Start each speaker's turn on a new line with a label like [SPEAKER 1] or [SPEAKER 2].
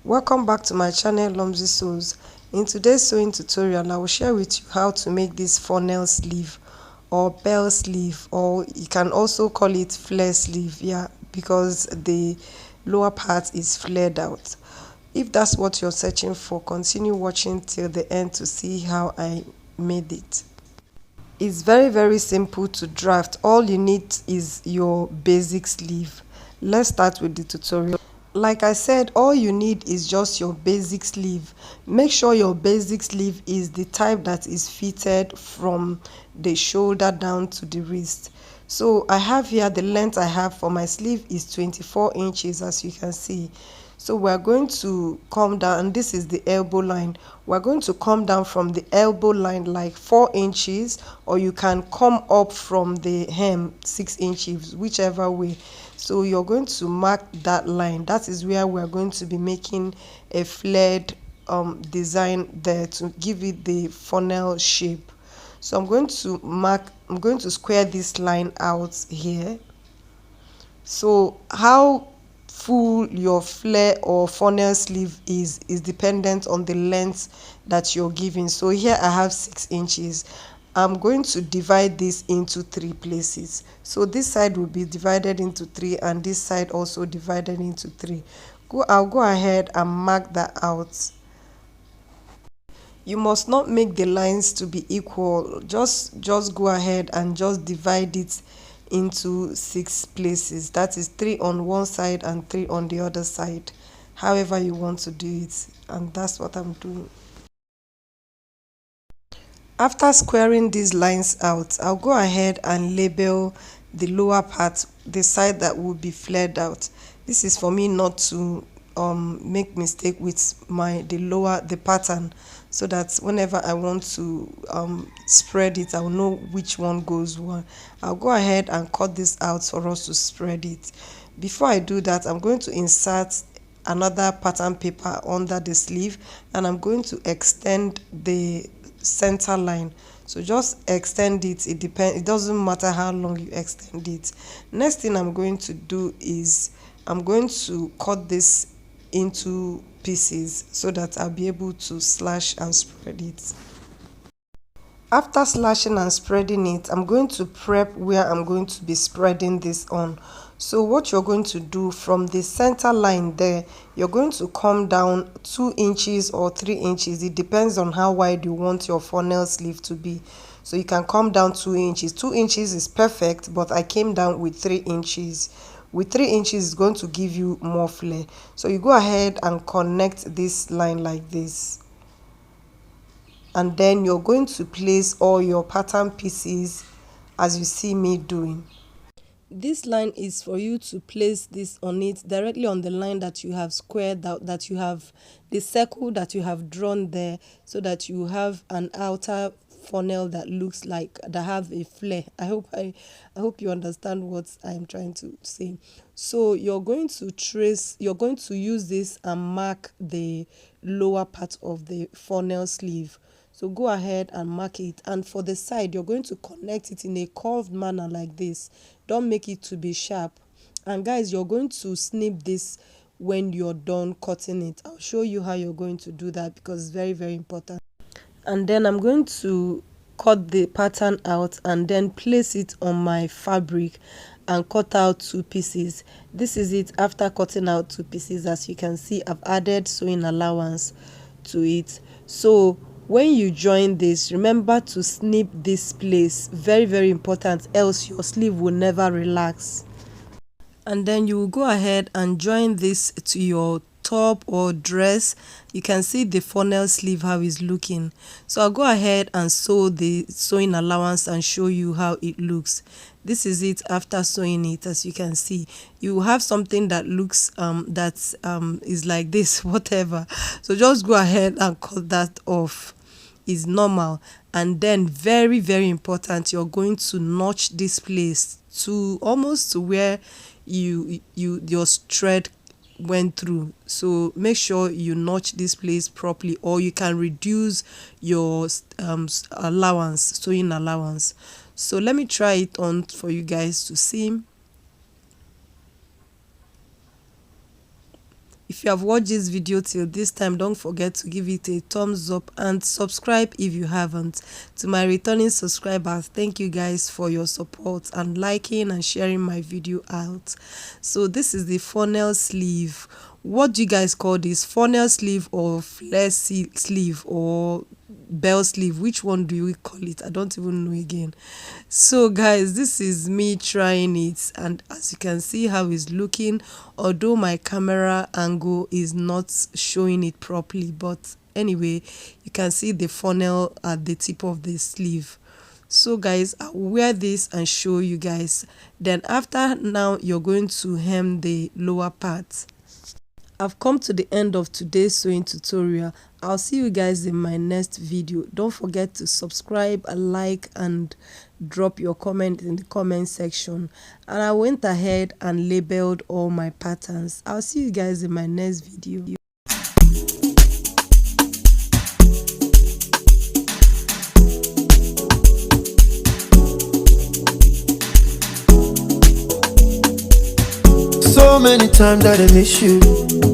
[SPEAKER 1] Welcome back to my channel Lomzy Sews. In today's sewing tutorial, I will share with you how to make this funnel sleeve or bell sleeve, or you can also call it flare sleeve, yeah, because the lower part is flared out. If that's what you're searching for, continue watching till the end to see how I made it. It's very simple to draft. All you need is your basic sleeve. Let's start with the tutorial. Like I said, all you need is just your basic sleeve. Make sure your basic sleeve is the type that is fitted from the shoulder down to the wrist. So I have here, the length I have for my sleeve is 24 inches, as you can see. So we're going to come down, and this is the elbow line. We're going to come down from the elbow line like 4 inches, or you can come up from the hem 6 inches, whichever way. So you're going to mark that line. That is where we're going to be making a flared design there to give it the funnel shape. So I'm going to square this line out here. So how full your flare or funnel sleeve is dependent on the length that you're giving. So here I have 6 inches. I'm going to divide this into 3 places. So this side will be divided into 3 and this side also divided into 3. I'll go ahead and mark that out. You must not make the lines to be equal. Just go ahead and just divide it into 6 places. That is 3 on one side and 3 on the other side, however you want to do it, and that's what I'm doing. After squaring these lines out, I'll go ahead and label the lower part, the side that will be flared out. This is for me not to make mistake with the pattern, so that whenever I want to spread it, I'll know which one goes where. I'll go ahead and cut this out for us to spread it. Before I do that, I'm going to insert another pattern paper under the sleeve, and I'm going to extend the center line. So just extend it. It doesn't matter how long you extend it. Next thing I'm going to do is I'm going to cut this into pieces so that I'll be able to slash and spread it. After slashing and spreading it, I'm going to prep where I'm going to be spreading this on. So what you're going to do, from the center line there, you're going to come down 2 inches or 3 inches. It depends on how wide you want your funnel sleeve to be. So you can come down 2 inches. 2 inches is perfect, but I came down with 3 inches. With 3 inches is going to give you more flare. So you go ahead and connect this line like this, and then you're going to place all your pattern pieces as you see me doing. This line is for you to place this on it directly on the line that you have squared out, that you have the circle that you have drawn there, so that you have an outer funnel that looks like, that have a flare. I hope you understand what I'm trying to say. So you're going to use this and mark the lower part of the funnel sleeve. So go ahead and mark it, and for the side you're going to connect it in a curved manner like this. Don't make it to be sharp. And guys, you're going to snip this when you're done cutting it. I'll show you how you're going to do that, because it's very important. And then I'm going to cut the pattern out and then place it on my fabric and cut out 2 pieces. This is it after cutting out 2 pieces. As you can see, I've added sewing allowance to it. So when you join this, remember to snip this place. Very important, else your sleeve will never relax. And then you will go ahead and join this to your top or dress. You can see the funnel sleeve, how it's looking. So I'll go ahead and sew the sewing allowance and show you how it looks. This is it after sewing it. As you can see, you have something that looks is like this whatever. So just go ahead and cut that off. Is normal. And then very important, you're going to notch this place to almost to where your thread went through. So make sure you notch this place properly, or you can reduce your sewing allowance. So let me try it on for you guys to see. If you have watched this video till this time, don't forget to give it a thumbs up and subscribe if you haven't. To my returning subscribers, thank you guys for your support and liking and sharing my video out. So this is the funnel sleeve. What do you guys call this? Funnel sleeve or flare sleeve or bell sleeve? Which one do you call it? I don't even know again. So guys, this is me trying it, and as you can see how it's looking, although my camera angle is not showing it properly, but anyway, you can see the funnel at the tip of the sleeve. So guys, I'll wear this and show you guys. Then after, now you're going to hem the lower part. I've come to the end of today's sewing tutorial. I'll see you guys in my next video. Don't forget to subscribe, like, and drop your comment in the comment section. And I went ahead and labeled all my patterns. I'll see you guys in my next video.
[SPEAKER 2] So many times that I miss you.